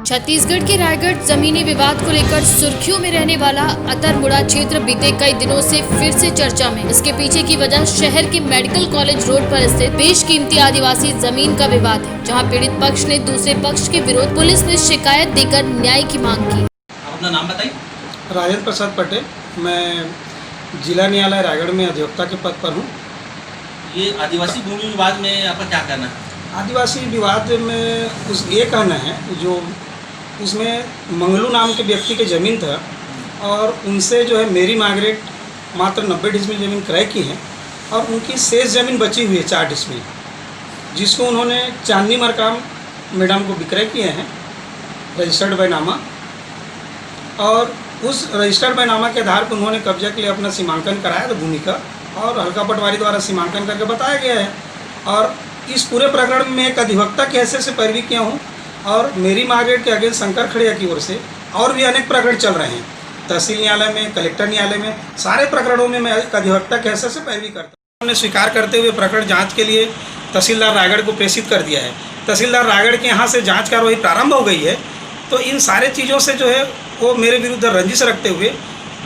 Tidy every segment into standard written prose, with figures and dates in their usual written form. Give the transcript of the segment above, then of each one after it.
छत्तीसगढ़ के रायगढ़ जमीनी विवाद को लेकर सुर्खियों में रहने वाला अतरमुड़ा क्षेत्र बीते कई दिनों से फिर से चर्चा में। इसके पीछे की वजह शहर के मेडिकल कॉलेज रोड पर स्थित बेशकीमती आदिवासी जमीन का विवाद है, जहां पीड़ित पक्ष ने दूसरे पक्ष के विरोध पुलिस में शिकायत देकर न्याय की मांग की। अपना नाम बताइए। राजेंद्र प्रसाद पटेल, मैं जिला न्यायालय रायगढ़ में अधिवक्ता के पद पर हूँ। ये आदिवासी भूमि विवाद में आपका क्या कहना है? आदिवासी विवाद में कुछ ये कहना है, जो उसमें मंगलू नाम के व्यक्ति की ज़मीन था और उनसे जो है मेरी मार्गरेट मात्र 90 डिसमिल ज़मीन क्रय की है और उनकी शेष ज़मीन बची हुई है 4 डिसमिल, जिसको उन्होंने चांदनी मरकाम मैडम को विक्रय किए हैं रजिस्टर्ड बैनामा। और उस रजिस्टर्ड बैनामा के आधार पर उन्होंने कब्जा के लिए अपना सीमांकन कराया था भूमि का, और हल्का पटवारी द्वारा सीमांकन करके बताया गया है। और इस पूरे प्रकरण में एक अधिवक्ता की हैसियत से पैरवी किया हूँ और मेरी मार्गरेट के अगेंस्ट शंकर खड़िया की ओर से और भी अनेक प्रकरण चल रहे हैं, तहसील न्यायालय में, कलेक्टर न्यायालय में, सारे प्रकरणों में मैं एक अधिवक्ता की हैसियत से पैरवी करता हूँ। उन्होंने स्वीकार करते हुए प्रकरण जाँच के लिए तहसीलदार रायगढ़ को प्रेषित कर दिया है। तहसीलदार रायगढ़ के यहाँ से जाँच कार्रवाई प्रारंभ हो गई है। तो इन सारे चीज़ों से जो है वो मेरे विरुद्ध रंजिश रखते हुए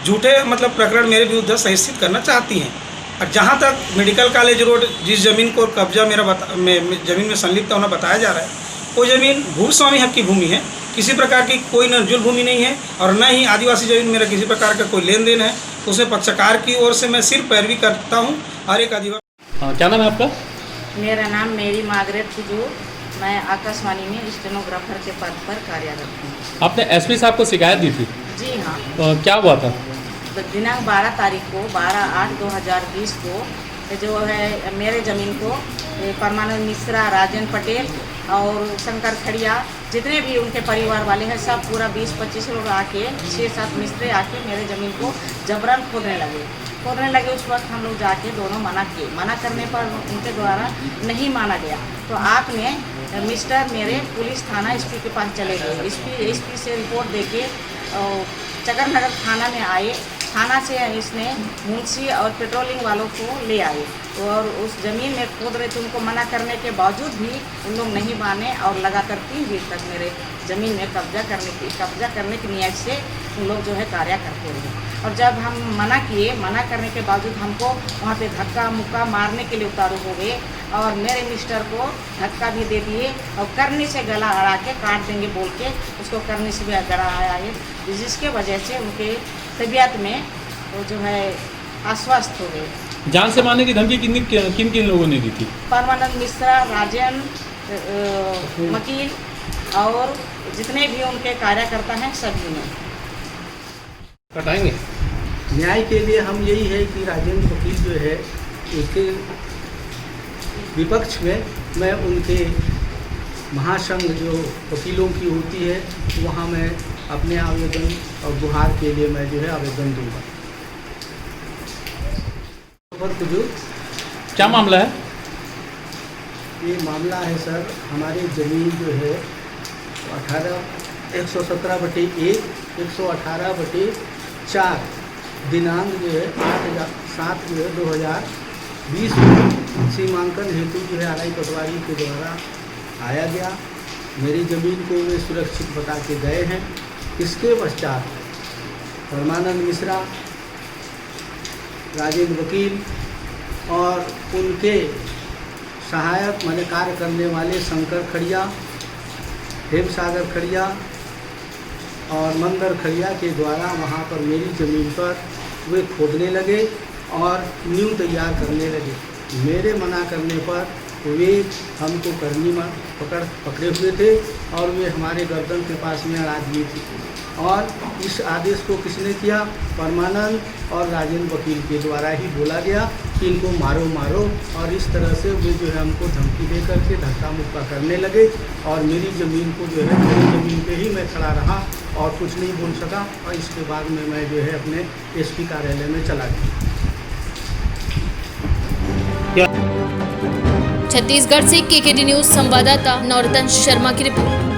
झूठे प्रकरण मेरे विरुद्ध सहिष्णुत करना चाहती हैं। और जहाँ तक मेडिकल कॉलेज रोड जिस ज़मीन को कब्जा ज़मीन में संलिप्त होना बताया जा रहा है, वो ज़मीन भूस्वामी हक की भूमि है। किसी प्रकार की कोई नजूल भूमि नहीं है और न ही आदिवासी ज़मीन मेरा किसी प्रकार का कोई लेन देन है। उसमें पक्षकार की ओर से मैं सिर्फ पैरवी करता हूँ। और एक हाँ, क्या नाम है आपका? मेरा नाम मेरी मार्गरेट कुजूर, मैं आकाशवाणी में स्टेनोग्राफर के पद पर कार्यरत हूँ। आपने एसपी साहब को शिकायत दी थी? जी हाँ। क्या हुआ था? दिनांक 12 तारीख को 12/8/2020 को जो है मेरे ज़मीन को परमानंद मिश्रा, राजेंद्र पटेल और शंकर खड़िया, जितने भी उनके परिवार वाले हैं, सब पूरा 20-25 लोग आके 6-7 मिस्त्री आके मेरे ज़मीन को जबरन खोदने लगे। उस वक्त हम लोग जाके दोनों मना किए। मना करने पर उनके द्वारा नहीं माना गया तो आपने मिस्टर मेरे पुलिस थाना एसपी के पास चले गए। एसपी से रिपोर्ट देके चकरनगर थाना में आए। थाना से इसने मुंशी और पेट्रोलिंग वालों को ले आए और उस ज़मीन में खोद रहे थे। उनको मना करने के बावजूद भी उन लोग नहीं माने और लगातार 3 दिन तक मेरे ज़मीन में कब्जा करने की नीयत से उन लोग जो है कार्य करते रहे। और जब हम मना करने के बावजूद हमको वहाँ पे धक्का मुक्का मारने के लिए उतारू हो गए और मेरे मिस्टर को धक्का भी दे दिए और करनी से गला अड़ा के काट देंगे बोल के उसको करनी से भी गड़ा आया है, जिसके वजह से उनके तबीयत में वो जो है अस्वस्थ हो गए। जान से मारने की धमकी किन किन लोगों ने दी थी? परमानंद मिश्रा, राजेंद्र वकील और जितने भी उनके कार्यकर्ता हैं सभी ने। कटाएंगे न्याय के लिए हम यही है कि राजेंद्र वकील जो है उसके विपक्ष में मैं उनके महासंघ जो वकीलों की होती है वहाँ मैं अपने आवेदन और गुहार के लिए मैं जो है आवेदन दूंगा। क्या मामला है? ये मामला है सर, हमारी ज़मीन जो है 117/1, 118/4 दिनांक जो है 8/7/2020 सीमांकन हेतु जो है आरआई पटवारी के द्वारा आया गया। मेरी ज़मीन को वे सुरक्षित बता के गए हैं। इसके पश्चात परमानंद मिश्रा, राजेंद्र वकील और उनके सहायक माने कार्य करने वाले शंकर खड़िया, हेमसागर खड़िया और मंदर खड़िया के द्वारा वहाँ पर मेरी ज़मीन पर वे खोदने लगे और नींव तैयार करने लगे। मेरे मना करने पर वे हमको करनी में पकड़े हुए थे और वे हमारे गर्दन के पास में अड़ा दिए थे। और इस आदेश को किसने किया? परमानंद और राजेंद्र वकील के द्वारा ही बोला गया कि इनको मारो मारो। और इस तरह से वे जो है हमको धमकी दे करके धक्का मुक्का करने लगे और मेरी ज़मीन को जो है मेरी ज़मीन पे ही मैं खड़ा रहा और कुछ नहीं बोल सका। और इसके बाद में मैं जो है अपने एसपी कार्यालय में चला गया। छत्तीसगढ़ से केकेडी न्यूज़ संवाददाता नौरतन शर्मा की रिपोर्ट।